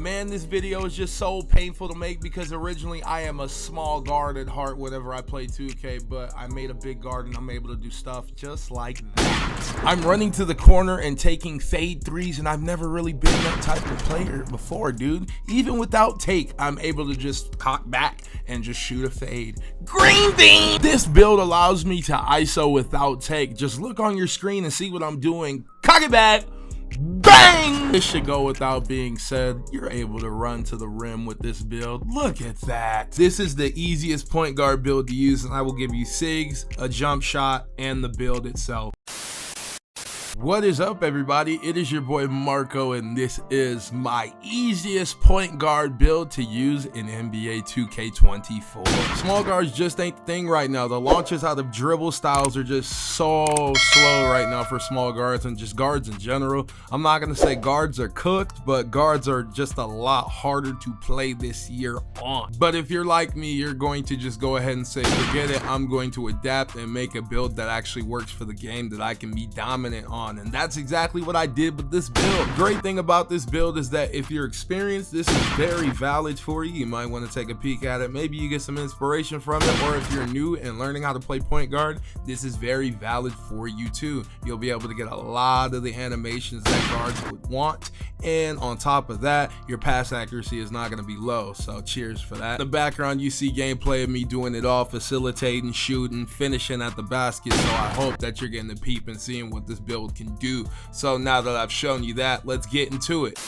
Man, this video is just so painful to make because originally I am a small guard at heart whenever I play 2K, but I made a big guard and I'm able to do stuff just like that. I'm running to the corner and taking fade threes, and I've never really been that type of player before, dude. Even without take, I'm able to just cock back and just shoot a fade. Green bean! This build allows me to ISO without take. Just look on your screen and see what I'm doing. Cock it back. Bang! This should go without being said. You're able to run to the rim with this build. Look at that. This is the easiest point guard build to use, and I will give you Sigs, a jump shot, and the build itself. What is up, everybody? It is your boy Marco, and this is my easiest point guard build to use in NBA 2K24. Small guards just ain't the thing right now. The launches out of dribble styles are just so slow right now for small guards and just guards in general. I'm not gonna say guards are cooked, but guards are just a lot harder to play this year on. But if you're like me, you're going to just go ahead and say, forget it, I'm going to adapt and make a build that actually works for the game that I can be dominant on. And that's exactly what I did with this build. Great thing about this build is that if you're experienced, this is very valid for you. You might want to take a peek at it. Maybe you get some inspiration from it, or if you're new and learning how to play point guard, this is very valid for you too. You'll be able to get a lot of the animations that guards would want, and on top of that, your pass accuracy is not going to be low, so cheers for that. In the background, you see gameplay of me doing it all, facilitating, shooting, finishing at the basket, so I hope that you're getting a peep and seeing what this build can do. So now that I've shown you that, let's get into it.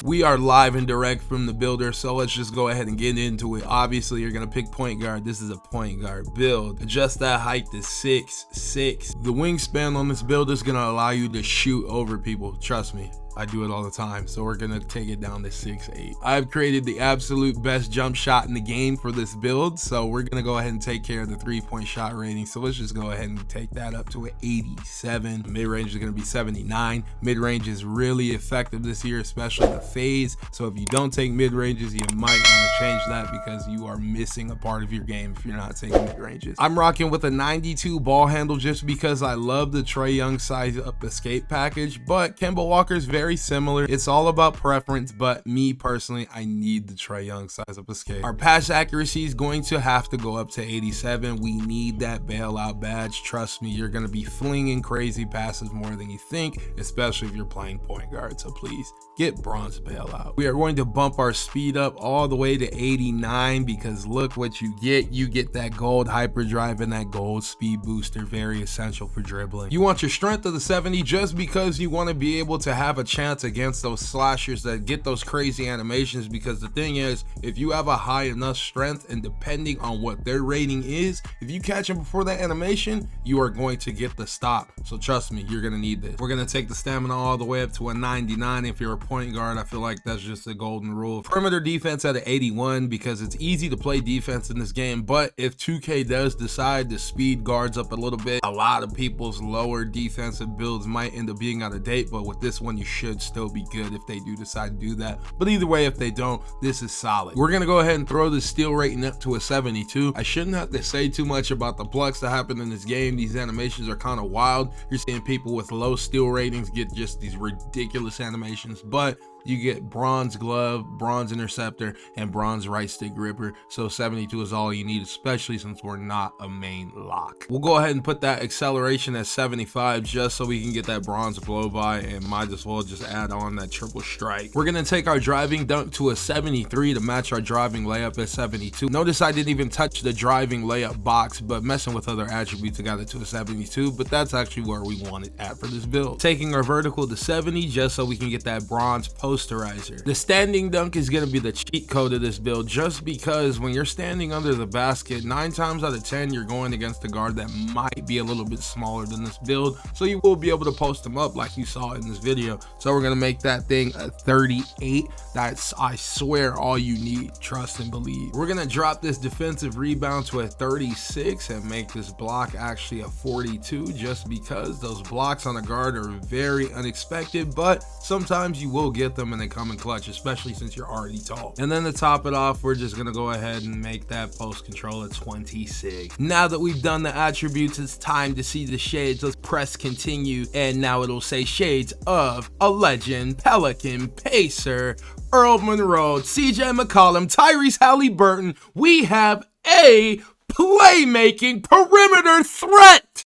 We are live and direct from the builder, so let's just go ahead and get into it. Obviously, you're gonna pick point guard. This is a point guard build. Adjust that height to 6'6". The wingspan on this build is gonna allow you to shoot over people. Trust me, I do it all the time, so we're gonna take it down to 6'8". I've created the absolute best jump shot in the game for this build, so we're gonna go ahead and take care of the 3-point shot rating. So let's just go ahead and take that up to an 87. Mid-range is gonna be 79. Mid-range is really effective this year, especially the phase. So if you don't take mid-ranges, you might want to change that because you are missing a part of your game if you're not taking mid-ranges. I'm rocking with a 92 ball handle just because I love the Trae Young size up escape package, but Kemba Walker's very similar. It's all about preference, but me personally, I need the Trae Young size up escape. Our pass accuracy is going to have to go up to 87. We need that bailout badge. Trust me, you're going to be flinging crazy passes more than you think, especially if you're playing point guard. So please get bronze bailout. We are going to bump our speed up all the way to 89 because look what you get. You get that gold hyperdrive and that gold speed booster, very essential for dribbling. You want your strength of the 70 just because you want to be able to have a chance against those slashers that get those crazy animations, because the thing is, if you have a high enough strength and depending on what their rating is, if you catch them before that animation, you are going to get the stop. So trust me, you're going to need this. We're going to take the stamina all the way up to a 99. If you're a point guard, I feel like that's just a golden rule. Perimeter defense at an 81 because it's easy to play defense in this game, but if 2K does decide to speed guards up a little bit, a lot of people's lower defensive builds might end up being out of date, but with this one you should still be good if they do decide to do that. But either way, if they don't, this is solid. We're gonna go ahead and throw the steal rating up to a 72. I shouldn't have to say too much about the plucks that happen in this game. These animations are kind of wild. You're seeing people with low steal ratings get just these ridiculous animations, but you get bronze glove, bronze interceptor, and bronze right stick gripper. So 72 is all you need, especially since we're not a main lock. We'll go ahead and put that acceleration at 75 just so we can get that bronze blow by, and might as well just add on that triple strike. We're gonna take our driving dunk to a 73 to match our driving layup at 72. Notice I didn't even touch the driving layup box, but messing with other attributes I got it to a 72, but that's actually where we want it at for this build. Taking our vertical to 70 just so we can get that bronze posterizer. The standing dunk is going to be the cheat code of this build, just because when you're standing under the basket, 9 times out of 10 you're going against a guard that might be a little bit smaller than this build, so you will be able to post them up like you saw in this video. So we're going to make that thing a 38. That's, I swear, all you need. Trust and believe. We're going to drop this defensive rebound to a 36 and make this block actually a 42, just because those blocks on a guard are very unexpected, but sometimes you will get them and they come in clutch, especially since you're already tall. And then to top it off, we're just gonna go ahead and make that post control at 26. Now that we've done the attributes, it's time to see the shades. Let's press continue, and now it'll say shades of a legend, Pelican, Pacer, Earl Monroe, CJ McCollum, Tyrese Halliburton. We have a playmaking perimeter threat.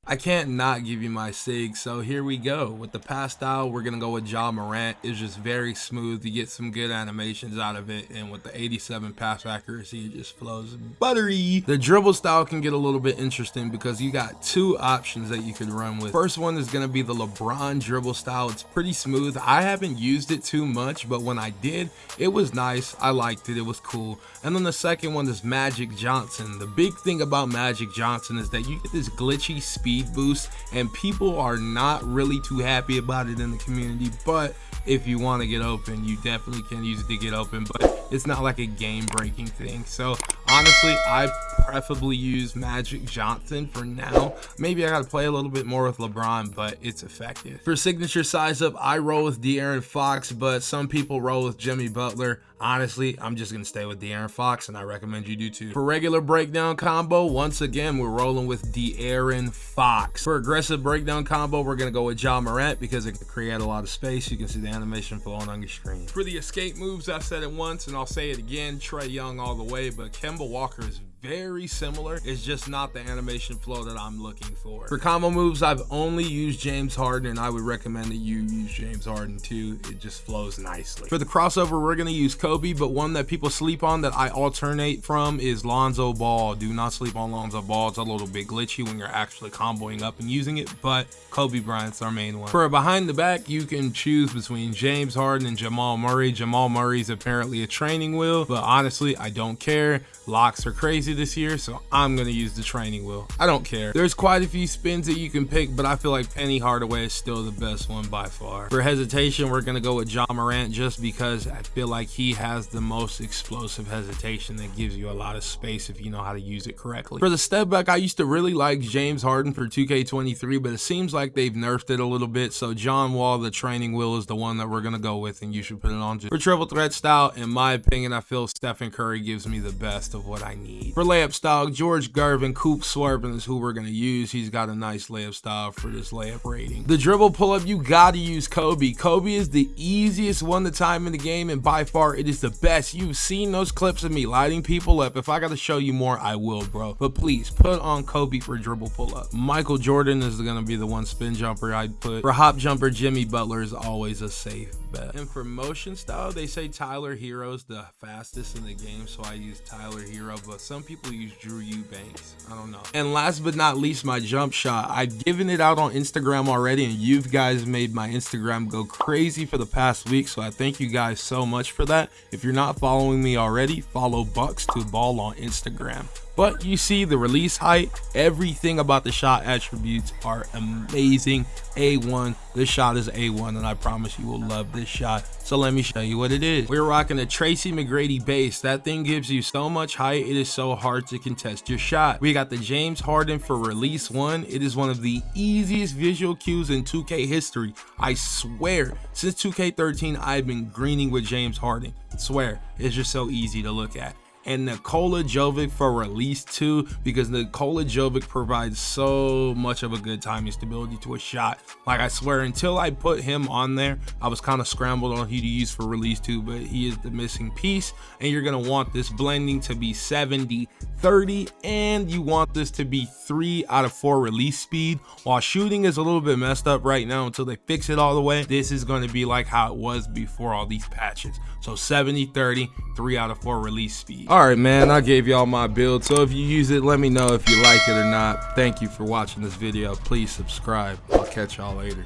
I can't not give you my Sigs, so here we go. With the pass style, we're going to go with Ja Morant. It's just very smooth. You get some good animations out of it, and with the 87 pass accuracy, it just flows buttery. The dribble style can get a little bit interesting because you got two options that you could run with. First one is going to be the LeBron dribble style. It's pretty smooth. I haven't used it too much, but when I did, it was nice. I liked it. It was cool. And then the second one is Magic Johnson. The big thing about Magic Johnson is that you get this glitchy speed boost, and people are not really too happy about it in the community. But if you want to get open, you definitely can use it to get open, but it's not like a game breaking thing. So honestly, I preferably use Magic Johnson for now. Maybe I gotta play a little bit more with LeBron, but it's effective. For signature size up, I roll with De'Aaron Fox, but some people roll with Jimmy Butler. Honestly, I'm just gonna stay with De'Aaron Fox, and I recommend you do too. For regular breakdown combo, once again, we're rolling with De'Aaron Fox. For aggressive breakdown combo, we're gonna go with Ja Morant because it can create a lot of space. You can see the animation flowing on your screen. For the escape moves, I've said it once and I'll say it again, Trae Young all the way, but Kemba Walker is very similar. It's just not the animation flow that I'm looking for. For combo moves, I've only used James Harden, and I would recommend that you use James Harden too. It just flows nicely. For the crossover, we're gonna use Kobe, but one that people sleep on that I alternate from is Lonzo Ball. Do not sleep on Lonzo Ball. It's a little bit glitchy when you're actually comboing up and using it, but Kobe Bryant's our main one. For a behind the back, you can choose between James Harden and Jamal Murray. Jamal Murray's apparently a training wheel, but honestly, I don't care. Locks are crazy this year, so I'm gonna use the training wheel. I don't care. There's quite a few spins that you can pick, but I feel like Penny Hardaway is still the best one by far. For hesitation, we're gonna go with Ja Morant just because I feel like he has the most explosive hesitation that gives you a lot of space if you know how to use it correctly. For the step back, I used to really like James Harden for 2K23, but it seems like they've nerfed it a little bit, so John Wall, the training wheel, is the one that we're gonna go with, and you should put it on. For triple threat style, in my opinion, I feel Stephen Curry gives me the best of what I need. For layup style, George Gervin, Coop Swervin is who we're gonna use. He's got a nice layup style for this layup rating. The dribble pull-up, you gotta use Kobe. Kobe is the easiest one to time in the game, and by far it is the best. You've seen those clips of me lighting people up. If I gotta show you more, I will, bro. But please put on Kobe for dribble pull-up. Michael Jordan is gonna be the one spin jumper I'd put. For hop jumper, Jimmy Butler is always a safe bet. And for motion style, they say Tyler Hero's the fastest in the game, so I use Tyler Hero, but some people use Drew Eubanks. I don't know. And last but not least, my jump shot. I've given it out on Instagram already, and you guys made my Instagram go crazy for the past week, so I thank you guys so much for that. If you're not following me already, follow Bucks to Ball on Instagram. But you see the release height, everything about the shot attributes are amazing. A1, this shot is A1, and I promise you will love this shot. So let me show you what it is. We're rocking a Tracy McGrady base. That thing gives you so much height, it is so hard to contest your shot. We got the James Harden for release 1. It is one of the easiest visual cues in 2K history. I swear, since 2K13, I've been greening with James Harden. I swear, it's just so easy to look at. And Nikola Jovic for release 2, because Nikola Jovic provides so much of a good timing stability to a shot. Like, I swear, until I put him on there, I was kind of scrambled on who to use for release 2, but he is the missing piece. And you're going to want this blending to be 70-30, and you want this to be 3 out of 4 release speed. While shooting is a little bit messed up right now until they fix it all the way, this is going to be like how it was before all these patches. So 70-30, 3 out of 4 release speed. All right, man, I gave y'all my build, so if you use it, let me know if you like it or not. Thank you for watching this video. Please subscribe. I'll catch y'all later.